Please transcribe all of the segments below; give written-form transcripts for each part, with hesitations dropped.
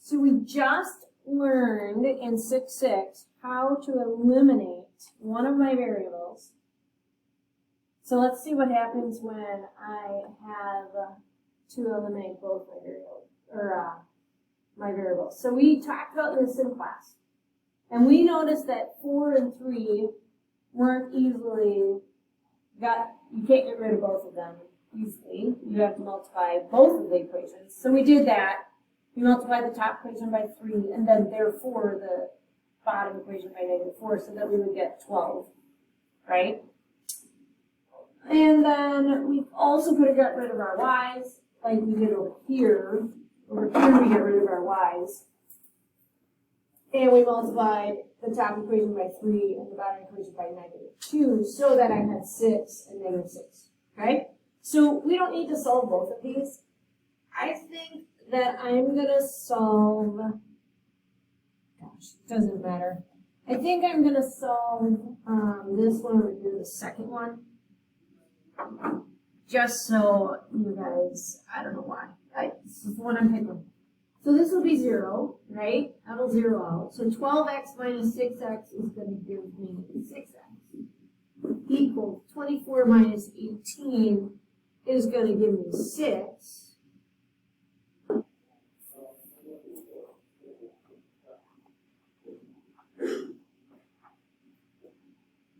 So we just learned in 6.6 how to eliminate one of my variables. So let's see what happens when I have to eliminate both my variables, or my variables. So we talked about this in class, and we noticed that 4 and 3 weren't easily you can't get rid of both of them easily. You have to multiply both of the equations. So we did that. We multiplied the top equation by 3, and then therefore the bottom equation by -4, so that we would get 12, right? And then we also could have got rid of our y's, like we did over here. Over here we get rid of our y's. And we multiplied the top equation by 3 and the bottom equation by -2, so that I had 6 and -6, okay? So we don't need to solve both of these. I think that I'm going to solve, gosh, it doesn't matter. I think I'm going to solve this one over here, the second one. Just so you guys, I don't know why. This is the one I'm picking. So this will be 0, right? That'll 0 out. So 12x minus 6x is going to give me 6x. Equals 24 minus 18 is going to give me 6.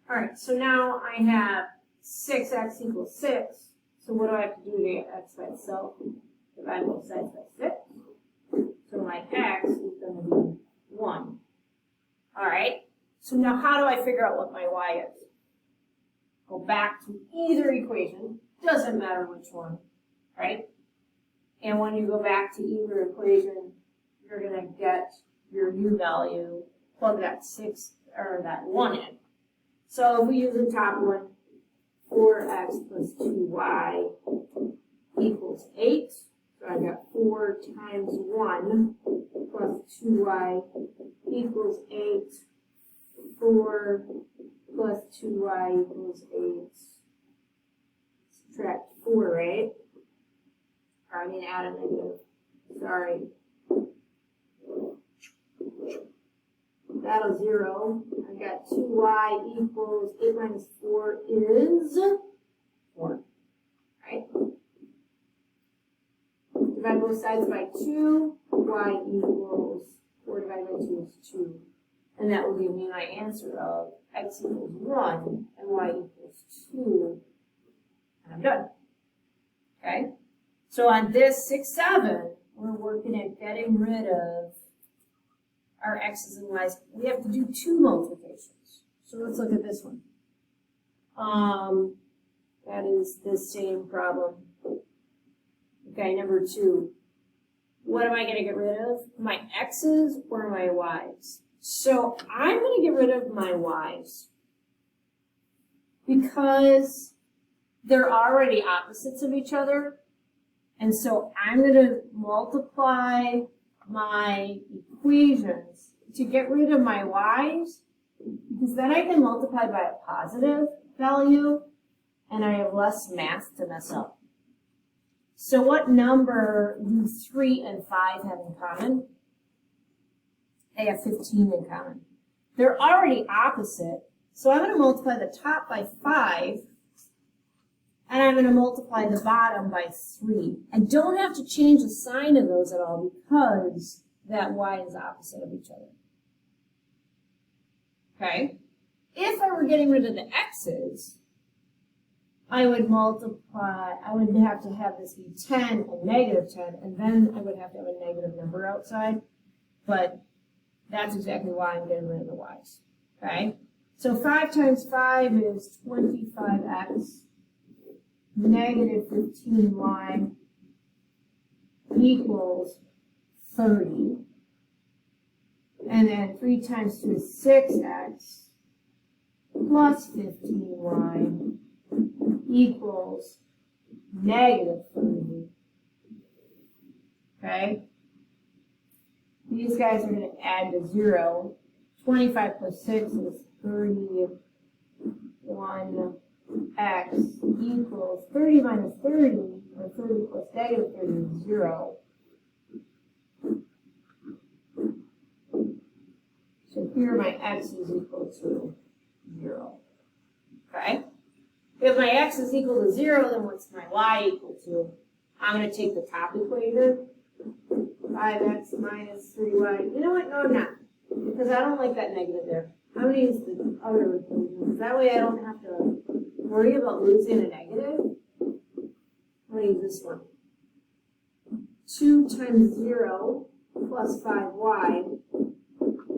All right, so now I have 6x equals 6. So what do I have to do to get x by itself? Divide both sides by 6. So my x is going to be 1. All right, so now how do I figure out what my y is? Go back to either equation. Doesn't matter which one, right? And when you go back to either equation, you're going to get your new value, plug that 6 or that 1 in. So if we use the top one, 4x plus 2y equals 8. So I got 4 times 1 plus 2y equals 8. 4 plus 2y equals 8. Subtract 4, right? Or I mean add a negative. Sorry. That'll 0. I got 2y equals 8 minus 4 is 4. Right? Divide both sides by 2. Y equals 4 divided by 2 is 2. And that will give me my answer of x equals 1 and y equals 2. And I'm done. Okay? So on this 6-7, we're working at getting rid of our x's and y's. We have to do 2 multiplications. So let's look at this one. That is the same problem. Okay, number 2. What am I going to get rid of? My x's or my y's? So I'm going to get rid of my y's because they're already opposites of each other. And so I'm going to multiply my equations to get rid of my y's, because then I can multiply by a positive value and I have less math to mess up. So what number do 3 and 5 have in common? They have 15 in common. They're already opposite, so I'm going to multiply the top by 5 and I'm going to multiply the bottom by 3. I don't have to change the sign of those at all because that y is opposite of each other. Okay? If I were getting rid of the x's, I would have to have this be 10 and negative 10, and then I would have to have a negative number outside. But that's exactly why I'm getting rid of the y's. Okay? So 5 times 5 is 25x. Negative 15y equals 30. And then 3 times 2 is 6x plus 15y equals negative 30. Okay? These guys are going to add to 0. 25 plus 6 is 31x equals 30 minus 30, or 30 plus negative 30 is 0. here my x is equal to 0. Okay? If my x is equal to 0, then what's my y equal to? I'm going to take the top equation, 5x minus 3y. You know what? No, I'm not. Because I don't like that negative there. I'm going to use the other equation. That way I don't have to worry about losing a negative. I'm going to use this one. 2 times 0 plus 5y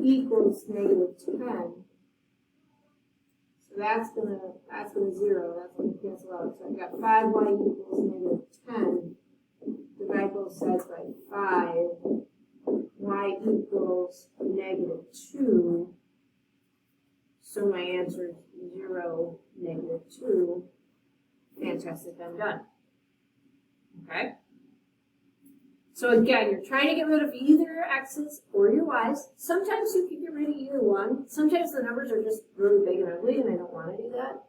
equals negative 10. So that's gonna 0. That's gonna cancel out. So I've got 5y equals negative 10. Divide both sides by 5. Y equals negative 2. So my answer is 0, negative 2. Fantastic, I'm done. Okay? So again, you're trying to get rid of either your x's or your y's. Sometimes you can get rid of either one. Sometimes the numbers are just really big and ugly, and I don't want to do that.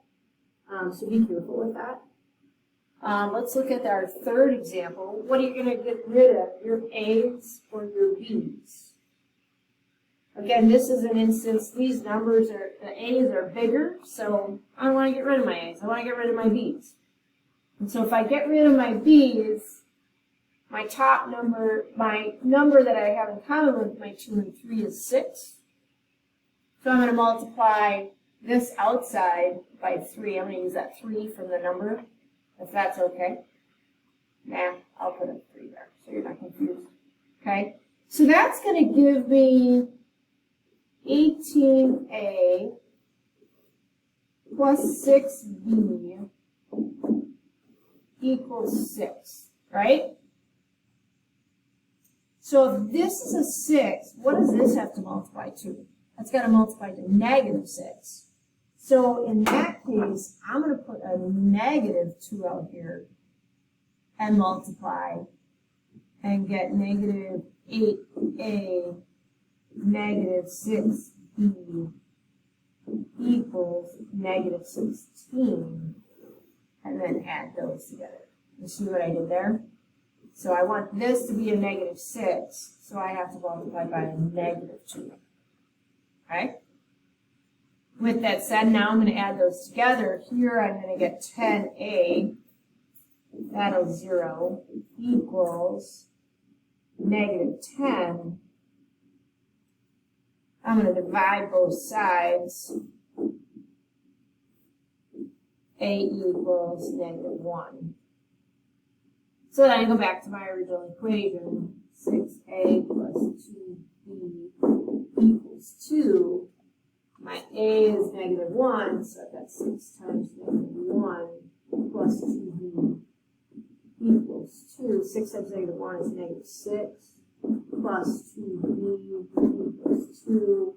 So be careful with that. Let's look at our third example. What are you going to get rid of, your a's or your b's? Again, this is an instance, these numbers are, the a's are bigger, so I don't want to get rid of my a's. I want to get rid of my b's. And so if I get rid of my b's, my top number, my number that I have in common with my 2 and 3 is 6. So I'm going to multiply this outside by 3. I'm going to use that 3 from the number, if that's okay. Nah, I'll put a 3 there so you're not confused. Okay? So that's going to give me 18a plus 6b equals 6, right? So if this is a 6, what does this have to multiply to? That's got to multiply to negative 6. So in that case, I'm going to put a negative 2 out here and multiply and get negative 8a negative 6b equals negative 16, and then add those together. You see what I did there? So I want this to be a negative 6, so I have to multiply by a negative 2. Okay? With that said, now I'm going to add those together. Here I'm going to get 10a, that'll 0, equals negative 10. I'm going to divide both sides. A equals negative 1. So then I go back to my original equation. 6a plus 2b equals 2. My a is negative 1, so I've got 6 times negative 1 plus 2b equals 2. 6 times negative 1 is negative 6 plus 2b equals 2.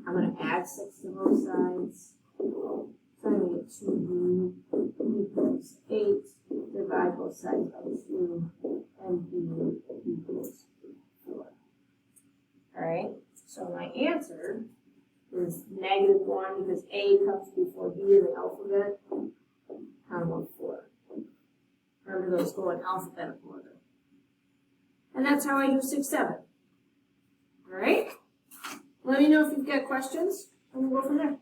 I'm going to add 6 to both sides. So I'm going to get 2b equals 8. Divide both sides by 2, and b equals 4. Alright, so my answer is negative 1 because a comes before b in the alphabet, comma 4. Remember, those go in alphabetical order. And that's how I do 6, 7. Alright? Let me know if you've got questions, and we'll go from there.